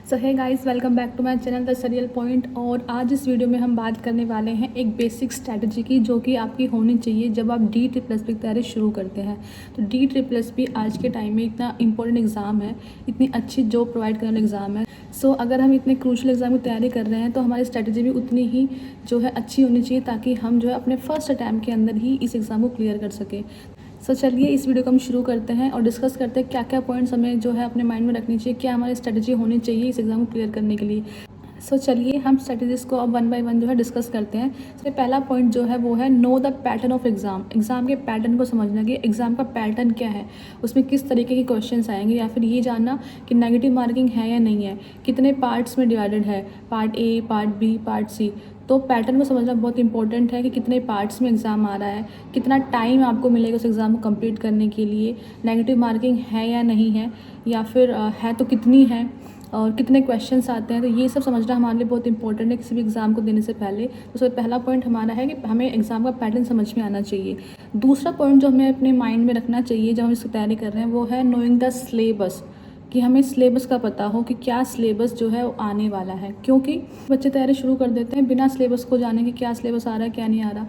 सो है guys, welcome back to my channel the serial point. और आज इस वीडियो में हम बात करने वाले हैं एक बेसिक स्ट्रैटेजी की, जो कि आपकी होनी चाहिए जब आप DSSS की तैयारी शुरू करते हैं। तो DSSS आज के टाइम में इतना इंपॉर्टेंट एग्ज़ाम है, इतनी अच्छी जॉब प्रोवाइड करने वाला एग्ज़ाम है। सो अगर हम इतने क्रूशल एग्ज़ाम की तैयारी कर रहे हैं तो हमारी स्ट्रैटेजी भी उतनी ही जो है अच्छी होनी चाहिए, ताकि हम जो है अपने फर्स्ट अटैम्प्ट के अंदर ही इस एग्ज़ाम को क्लियर कर सकें। सो चलिए इस वीडियो को हम शुरू करते हैं और डिस्कस करते हैं क्या क्या पॉइंट्स हमें जो है अपने माइंड में रखनी चाहिए, क्या हमारी स्ट्रेटजी होनी चाहिए इस एग्ज़ाम को क्लियर करने के लिए। सो चलिए हम स्ट्रेटजीज को अब 1 बाय 1 जो है डिस्कस करते हैं। सबसे पहला पॉइंट जो है वो है know the pattern of exam. Exam के पैटर्न को समझना कि एग्ज़ाम का पैटर्न क्या है, उसमें किस तरीके के क्वेश्चंस आएंगे, या फिर ये जानना कि नेगेटिव मार्किंग है या नहीं है, कितने पार्ट्स में डिवाइडेड है, part A, part B, part C. तो पैटर्न को समझना बहुत इंपॉर्टेंट है कि कितने पार्ट्स में एग्ज़ाम आ रहा है, कितना टाइम आपको मिलेगा उस एग्ज़ाम को कंप्लीट करने के लिए, नेगेटिव मार्किंग है या नहीं है, या फिर है तो कितनी है, और कितने क्वेश्चंस आते हैं। तो ये सब समझना हमारे लिए बहुत इंपॉर्टेंट है किसी भी एग्ज़ाम को देने से पहले। तो उसका पहला पॉइंट हमारा है कि हमें एग्ज़ाम का पैटर्न समझ में आना चाहिए। दूसरा पॉइंट जो हमें अपने माइंड में रखना चाहिए जब हम इसकी तैयारी कर रहे हैं वो है नोइंग द सिलेबस, कि हमें सिलेबस का पता हो कि क्या सिलेबस जो है वो आने वाला है। क्योंकि बच्चे तैयारी शुरू कर देते हैं बिना सिलेबस को जाने कि क्या सिलेबस आ रहा है क्या नहीं आ रहा।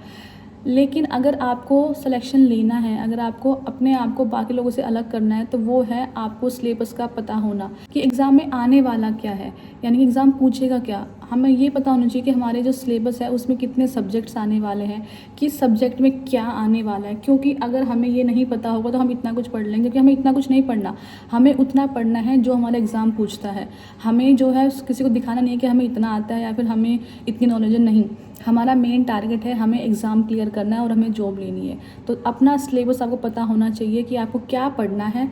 लेकिन अगर आपको सिलेक्शन लेना है, अगर आपको अपने आप को बाकी लोगों से अलग करना है, तो वो है आपको सिलेबस का पता होना कि एग्ज़ाम में आने वाला क्या है, यानी कि एग्ज़ाम पूछेगा क्या। हमें ये पता होना चाहिए कि हमारे जो सिलेबस है उसमें कितने सब्जेक्ट्स आने वाले हैं, किस सब्जेक्ट में क्या आने वाला है। क्योंकि अगर हमें ये नहीं पता होगा तो हम इतना कुछ पढ़ लेंगे, क्योंकि हमें इतना कुछ नहीं पढ़ना, हमें उतना पढ़ना है जो हमारा एग्ज़ाम पूछता है। हमें जो है किसी को दिखाना नहीं है कि हमें इतना आता है या फिर हमें इतनी नॉलेज है, नहीं। हमारा मेन टारगेट है हमें एग्ज़ाम क्लियर करना है और हमें जॉब लेनी है। तो अपना सिलेबस आपको पता होना चाहिए कि आपको क्या पढ़ना है,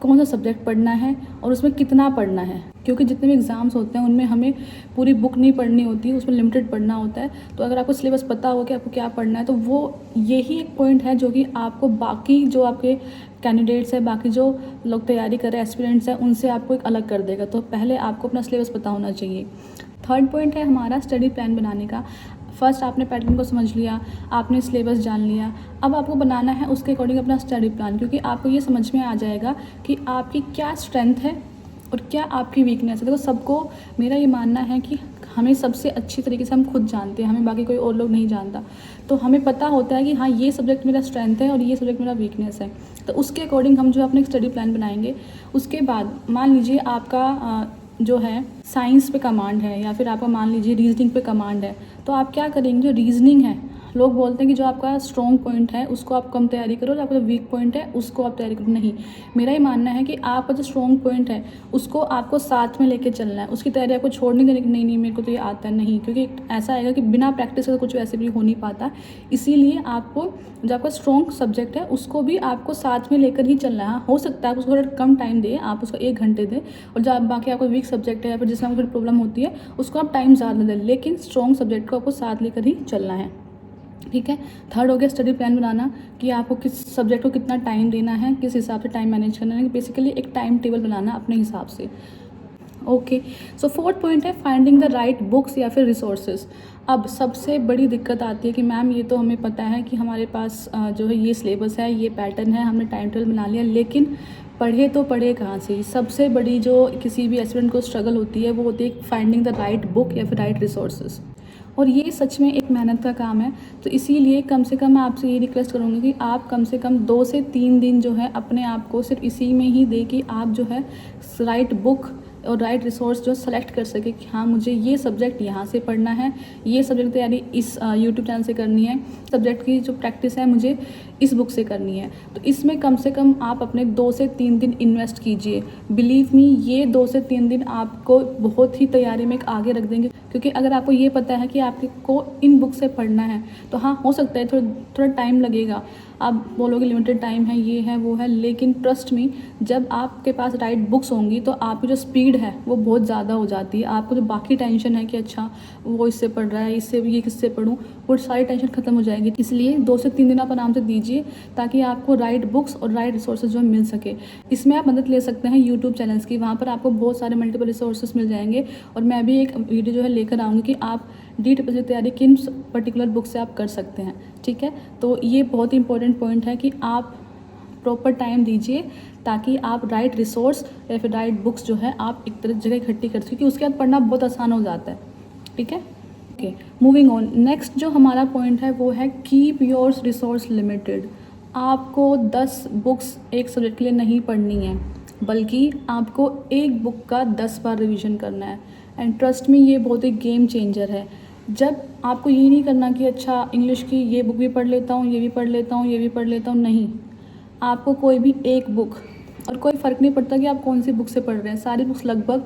कौन सा सब्जेक्ट पढ़ना है और उसमें कितना पढ़ना है। क्योंकि जितने भी एग्ज़ाम्स होते हैं उनमें हमें पूरी बुक नहीं पढ़नी होती, उसमें लिमिटेड पढ़ना होता है। तो अगर आपको सिलेबस पता हो कि आपको क्या पढ़ना है, तो वो यही एक पॉइंट है जो कि आपको बाकी जो आपके कैंडिडेट्स हैं, बाकी जो लोग तैयारी कर रहे हैं, एस्पिरेंट्स हैं, उनसे आपको एक अलग कर देगा। तो पहले आपको अपना सिलेबस पता होना चाहिए। थर्ड पॉइंट है हमारा स्टडी प्लान बनाने का। फर्स्ट आपने पैटर्न को समझ लिया, आपने सिलेबस जान लिया, अब आपको बनाना है उसके अकॉर्डिंग अपना स्टडी प्लान। क्योंकि आपको ये समझ में आ जाएगा कि आपकी क्या स्ट्रेंथ है और क्या आपकी वीकनेस है। देखो, सबको मेरा ये मानना है कि हमें सबसे अच्छी तरीके से हम खुद जानते हैं, हमें बाकी कोई और लोग नहीं जानता। तो हमें पता होता है कि हाँ, ये सब्जेक्ट मेरा स्ट्रेंथ है और ये सब्जेक्ट मेरा वीकनेस है। तो उसके अकॉर्डिंग हम जो है अपने स्टडी प्लान बनाएंगे। उसके बाद मान लीजिए आपका जो है साइंस पे कमांड है, या फिर आपका मान लीजिए रीजनिंग पे कमांड है, तो आप क्या करेंगे, जो रीजनिंग है, लोग बोलते हैं कि जो आपका स्ट्रॉन्ग पॉइंट है उसको आप कम तैयारी करो, आपका जो वीक पॉइंट है उसको आप तैयारी करो। नहीं, मेरा ये मानना है कि आपका जो स्ट्रॉन्ग पॉइंट है उसको आपको साथ में लेके चलना है, उसकी तैयारी आपको छोड़ नहीं देनी कि नहीं मेरे को तो ये आता है, नहीं। क्योंकि ऐसा आएगा कि बिना प्रैक्टिस के तो कुछ वैसे भी हो नहीं पाता। इसीलिए आपको जो आपका स्ट्रॉन्ग सब्जेक्ट है उसको भी आपको साथ में लेकर ही चलना है। हो सकता है आप उसको थोड़ा कम टाइम दें, आप उसको 1 घंटे दें, और जो बाकी आपका वीक सब्जेक्ट है या फिर जिसमें आपको थोड़ी प्रॉब्लम होती है उसको आप टाइम ज़्यादा दें, लेकिन स्ट्रॉन्ग सब्जेक्ट को आपको साथ लेकर ही चलना है। ठीक है। थर्ड हो गया स्टडी प्लान बनाना, कि आपको किस सब्जेक्ट को कितना टाइम देना है, किस हिसाब से टाइम मैनेज करना है। बेसिकली एक टाइम टेबल बनाना अपने हिसाब से। ओके। सो फोर्थ पॉइंट है फाइंडिंग द राइट बुक्स या फिर रिसोर्सेज। अब सबसे बड़ी दिक्कत आती है कि मैम ये तो हमें पता है कि हमारे पास जो है ये सिलेबस है, ये पैटर्न है, हमने टाइम टेबल बना लिया, लेकिन पढ़े तो पढ़े कहाँ से। सबसे बड़ी जो किसी भी एस्पिरेंट को स्ट्रगल होती है वो होती है फाइंडिंग द राइट बुक या फिर राइट रिसोर्सेज। और ये सच में एक मेहनत का काम है। तो इसीलिए कम से कम मैं आपसे ये रिक्वेस्ट करूँगी कि आप कम से कम 2 से 3 दिन जो है अपने आप को सिर्फ इसी में ही दें कि आप जो है राइट बुक और राइट रिसोर्स जो सेलेक्ट कर सके कि हाँ, मुझे ये सब्जेक्ट यहाँ से पढ़ना है, ये सब्जेक्ट तैयारी इस यूट्यूब चैनल से करनी है, सब्जेक्ट की जो प्रैक्टिस है मुझे इस बुक से करनी है। तो इसमें कम से कम आप अपने 2 से 3 दिन इन्वेस्ट कीजिए। बिलीव मी, ये 2 से 3 दिन आपको बहुत ही तैयारी में आगे रख देंगे। क्योंकि अगर आपको ये पता है कि आपको इन बुक से पढ़ना है, तो हाँ, हो सकता है थोड़ा टाइम लगेगा, आप बोलोगे लिमिटेड टाइम है, ये है वो है, लेकिन ट्रस्ट मी, जब आपके पास राइट बुक्स होंगी तो आपकी जो स्पीड है वो बहुत ज़्यादा हो जाती है। आपको जो बाकी टेंशन है कि अच्छा वो इससे पढ़ रहा है, इससे ये किससे पढ़ूँ, वो सारी टेंशन खत्म हो जाएगी। इसलिए 2 से 3 दिन आप आराम से दीजिए, ताकि आपको राइट बुक्स और राइट रिसोर्सेज जो मिल सके। इसमें आप मदद ले सकते हैं यूट्यूब चैनल्स की, वहाँ पर आपको बहुत सारे मल्टीपल रिसोर्सेज मिल जाएंगे। और मैं भी एक वीडियो जो है लेकर आऊँगी कि आप DSSS की तैयारी किन पर्टिकुलर बुक से आप कर सकते हैं। ठीक है। तो ये बहुत ही इंपॉर्टेंट पॉइंट है कि आप प्रॉपर टाइम दीजिए ताकि आप राइट रिसोर्स या फिर राइट बुक्स जो है आप एक तरह जगह इकट्ठी कर सकें, क्योंकि उसके बाद पढ़ना बहुत आसान हो जाता है। ठीक है, ओके, मूविंग ऑन। नेक्स्ट जो हमारा पॉइंट है वो है कीप योर रिसोर्स लिमिटेड। आपको 10 बुक्स एक सब्जेक्ट के लिए नहीं पढ़नी है, बल्कि आपको एक बुक का 10 बार रिवीजन करना है। एंड ट्रस्ट में ये बहुत ही गेम चेंजर है। जब आपको ये नहीं करना कि अच्छा इंग्लिश की ये बुक भी पढ़ लेता हूँ, ये भी पढ़ लेता हूँ, ये भी पढ़ लेता हूँ, नहीं। आपको कोई भी एक बुक, और कोई फ़र्क नहीं पड़ता कि आप कौन सी बुक से पढ़ रहे हैं, सारी बुक्स लगभग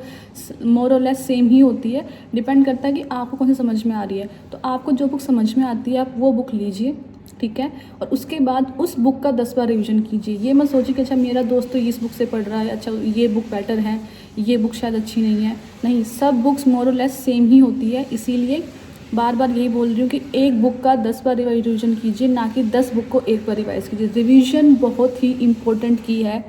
मोर और लेस सेम ही होती है। डिपेंड करता है कि आपको कौन सी समझ में आ रही है। तो आपको जो बुक समझ में आती है आप वो बुक लीजिए, ठीक है, और उसके बाद उस बुक का 10 बार रिवीजन कीजिए। ये मत सोचिए कि अच्छा मेरा दोस्त तो इस बुक से पढ़ रहा है, अच्छा ये बुक बेटर है, ये बुक शायद अच्छी नहीं है। नहीं, सब बुक्स मोर और लेस सेम ही होती है। इसीलिए बार बार यही बोल रही हूँ कि एक बुक का 10 बार रिवीजन कीजिए, ना कि 10 बुक को एक बार रिवाइज कीजिए। रिवीजन बहुत ही इम्पोर्टेंट की है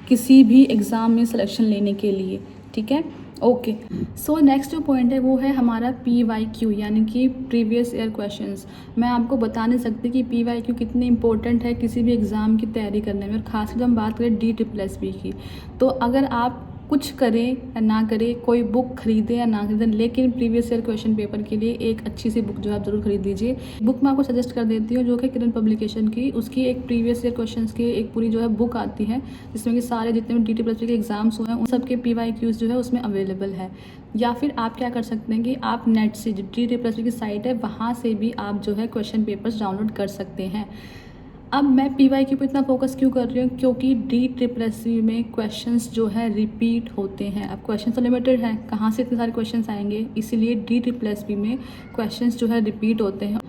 किसी भी एग्ज़ाम में सिलेक्शन लेने के लिए, ठीक है, ओके। सो नेक्स्ट जो पॉइंट है वो है हमारा PYQ, यानी कि प्रीवियस ईयर क्वेश्चंस। मैं आपको बता नहीं सकती कि PYQ कितने इंपॉर्टेंट है किसी भी एग्ज़ाम की तैयारी करने में, और ख़ासकर हम बात करें DSSB की। तो अगर आप कुछ करें या ना करें, कोई बुक खरीदें या ना खरीदें, लेकिन प्रीवियस ईयर क्वेश्चन पेपर के लिए एक अच्छी सी बुक जो है आप ज़रूर खरीद लीजिए। बुक मैं आपको सजेस्ट कर देती हूँ जो कि किरण पब्लिकेशन की, उसकी एक प्रीवियस ईयर क्वेश्चंस की एक पूरी जो है बुक आती है, जिसमें कि सारे जितने भी DSSB के एग्जाम्स हुए हैं उन सब के PYQs जो है उसमें अवेलेबल है। या फिर आप क्या कर सकते हैं कि आप नेट से, जो DSSB की साइट है वहाँ से भी आप जो है क्वेश्चन पेपर्स डाउनलोड कर सकते हैं। अब मैं PYQ पे इतना फोकस क्यों कर रही हूँ, क्योंकि DSSB में क्वेश्चंस जो है रिपीट होते हैं। अब क्वेश्चन तो लिमिटेड है, कहाँ से इतने सारे क्वेश्चंस आएंगे, इसीलिए DSSB में क्वेश्चंस जो है रिपीट होते हैं।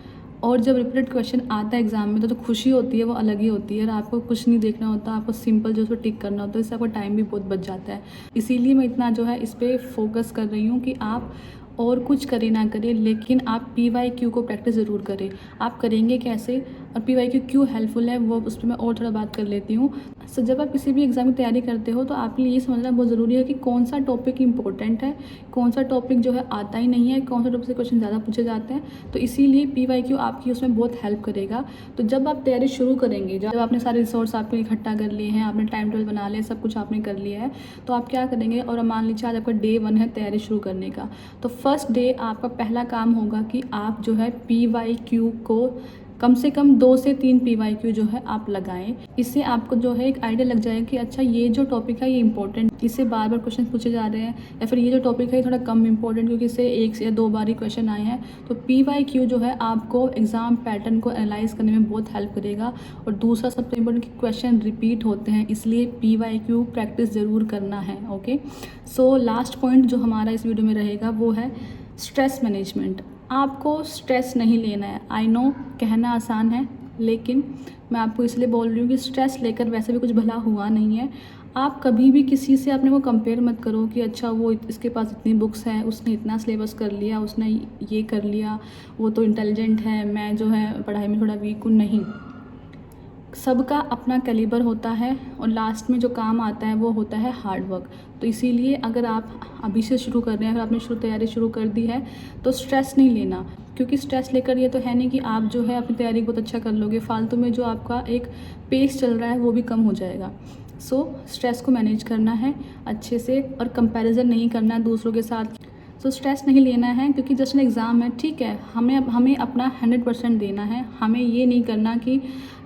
और जब रिपीटेड क्वेश्चन आता है एग्जाम में तो खुशी होती है वो अलग ही होती है, और आपको कुछ नहीं देखना होता, आपको सिंपल जो है टिक करना होता है, इससे आपका टाइम भी बहुत बच जाता है। इसीलिए मैं इतना जो है इस पर फोकस कर रही हूँ कि आप और कुछ करें ना करें, लेकिन आप PYQ को प्रैक्टिस ज़रूर करें। आप करेंगे कैसे और PYQ क्यों हेल्पफुल है वो उस पर मैं और थोड़ा बात कर लेती हूँ। सो जब आप किसी भी एग्ज़ाम की तैयारी करते हो तो आपके लिए ये समझना बहुत ज़रूरी है कि कौन सा टॉपिक इंपॉर्टेंट है, कौन सा टॉपिक जो है आता ही नहीं है, कौन सा टॉपिक से क्वेश्चन ज़्यादा पूछे जाते हैं। तो इसीलिए PYQ आपकी उसमें बहुत हेल्प करेगा। तो जब आप तैयारी शुरू करेंगे, जब आपने सारे रिसोर्स आपके इकट्ठा कर लिए हैं, आपने टाइम टेबल बना लिया, सब कुछ आपने कर लिया है, तो आप क्या करेंगे, और मान लीजिए आज आपका डे 1 है तैयारी शुरू करने का, तो फर्स्ट डे आपका पहला काम होगा कि आप जो है PYQ को कम से कम 2 से 3 PYQ जो है आप लगाएं। इससे आपको जो है एक आइडिया लग जाएगा कि अच्छा ये जो टॉपिक है ये इंपॉर्टेंट, इससे बार बार क्वेश्चन पूछे जा रहे हैं, या फिर ये जो टॉपिक है ये थोड़ा कम इंपॉर्टेंट क्योंकि इससे 1 या 2 बार ही क्वेश्चन आए हैं। तो PYQ जो है आपको एग्ज़ाम पैटर्न को एनालाइज करने में बहुत हेल्प करेगा। और दूसरा सबसे इम्पोर्टेंट कि क्वेश्चन रिपीट होते हैं, इसलिए PYQ प्रैक्टिस ज़रूर करना है, ओके। सो लास्ट पॉइंट जो हमारा इस वीडियो में रहेगा वो है स्ट्रेस मैनेजमेंट। आपको स्ट्रेस नहीं लेना है। आई नो कहना आसान है, लेकिन मैं आपको इसलिए बोल रही हूँ कि स्ट्रेस लेकर वैसे भी कुछ भला हुआ नहीं है। आप कभी भी किसी से अपने को कंपेयर मत करो कि अच्छा वो इसके पास इतनी बुक्स हैं, उसने इतना सिलेबस कर लिया, उसने ये कर लिया, वो तो इंटेलिजेंट है, मैं जो है पढ़ाई में थोड़ा वीक हूँ। नहीं, सबका अपना कैलिबर होता है और लास्ट में जो काम आता है वो होता है हार्ड वर्क। तो इसीलिए अगर आप अभी से शुरू कर रहे हैं, अगर आपने तैयारी शुरू कर दी है तो स्ट्रेस नहीं लेना, क्योंकि स्ट्रेस लेकर ये तो है नहीं कि आप जो है अपनी तैयारी बहुत अच्छा कर लोगे, फालतू में जो आपका एक पेस चल रहा है वो भी कम हो जाएगा। सो स्ट्रेस को मैनेज करना है अच्छे से, और कंपैरिजन नहीं करना है दूसरों के साथ। सो स्ट्रेस नहीं लेना है, क्योंकि जस्ट एग्ज़ाम है, ठीक है, हमें अपना 100% देना है। हमें ये नहीं करना कि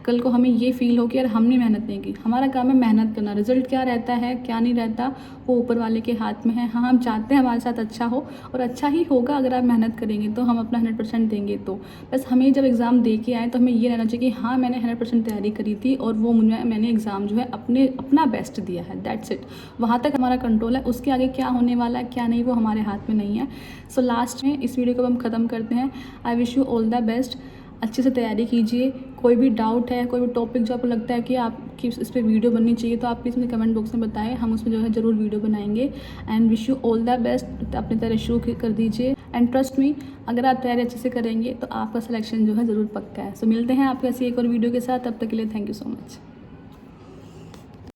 कल को हमें ये फील हो कि यार हमने मेहनत नहीं की। हमारा काम है मेहनत करना। रिजल्ट क्या रहता है क्या नहीं रहता वो ऊपर वाले के हाथ में है। हाँ, हम चाहते हैं हमारे साथ अच्छा हो, और अच्छा ही होगा अगर आप मेहनत करेंगे तो, हम अपना 100% देंगे तो। बस हमें जब एग्ज़ाम दे के आए तो हमें ये रहना चाहिए कि हाँ मैंने 100% तैयारी करी थी और वो मैंने एग्ज़ाम जो है अपना बेस्ट दिया है, दैट्स इट। वहाँ तक हमारा कंट्रोल है, उसके आगे क्या होने वाला है क्या नहीं वो हमारे हाथ में नहीं है। सो लास्ट में इस वीडियो को हम ख़त्म करते हैं। I wish you all the best. अच्छे से तैयारी कीजिए। कोई भी डाउट है, कोई भी टॉपिक जो आपको लगता है कि आपकी इस पर वीडियो बननी चाहिए तो आप प्लीज़ मुझे कमेंट बॉक्स में बताएं, हम उसमें जो है ज़रूर वीडियो बनाएंगे। And wish you all the best. अपनी तैयारी शुरू कर दीजिए, एंड ट्रस्ट मी, अगर आप तैयारी अच्छे से करेंगे तो आपका सिलेक्शन जो है ज़रूर पक्का है। सो मिलते हैं आपके ऐसी एक और वीडियो के साथ, तब तक के लिए थैंक यू सो मच।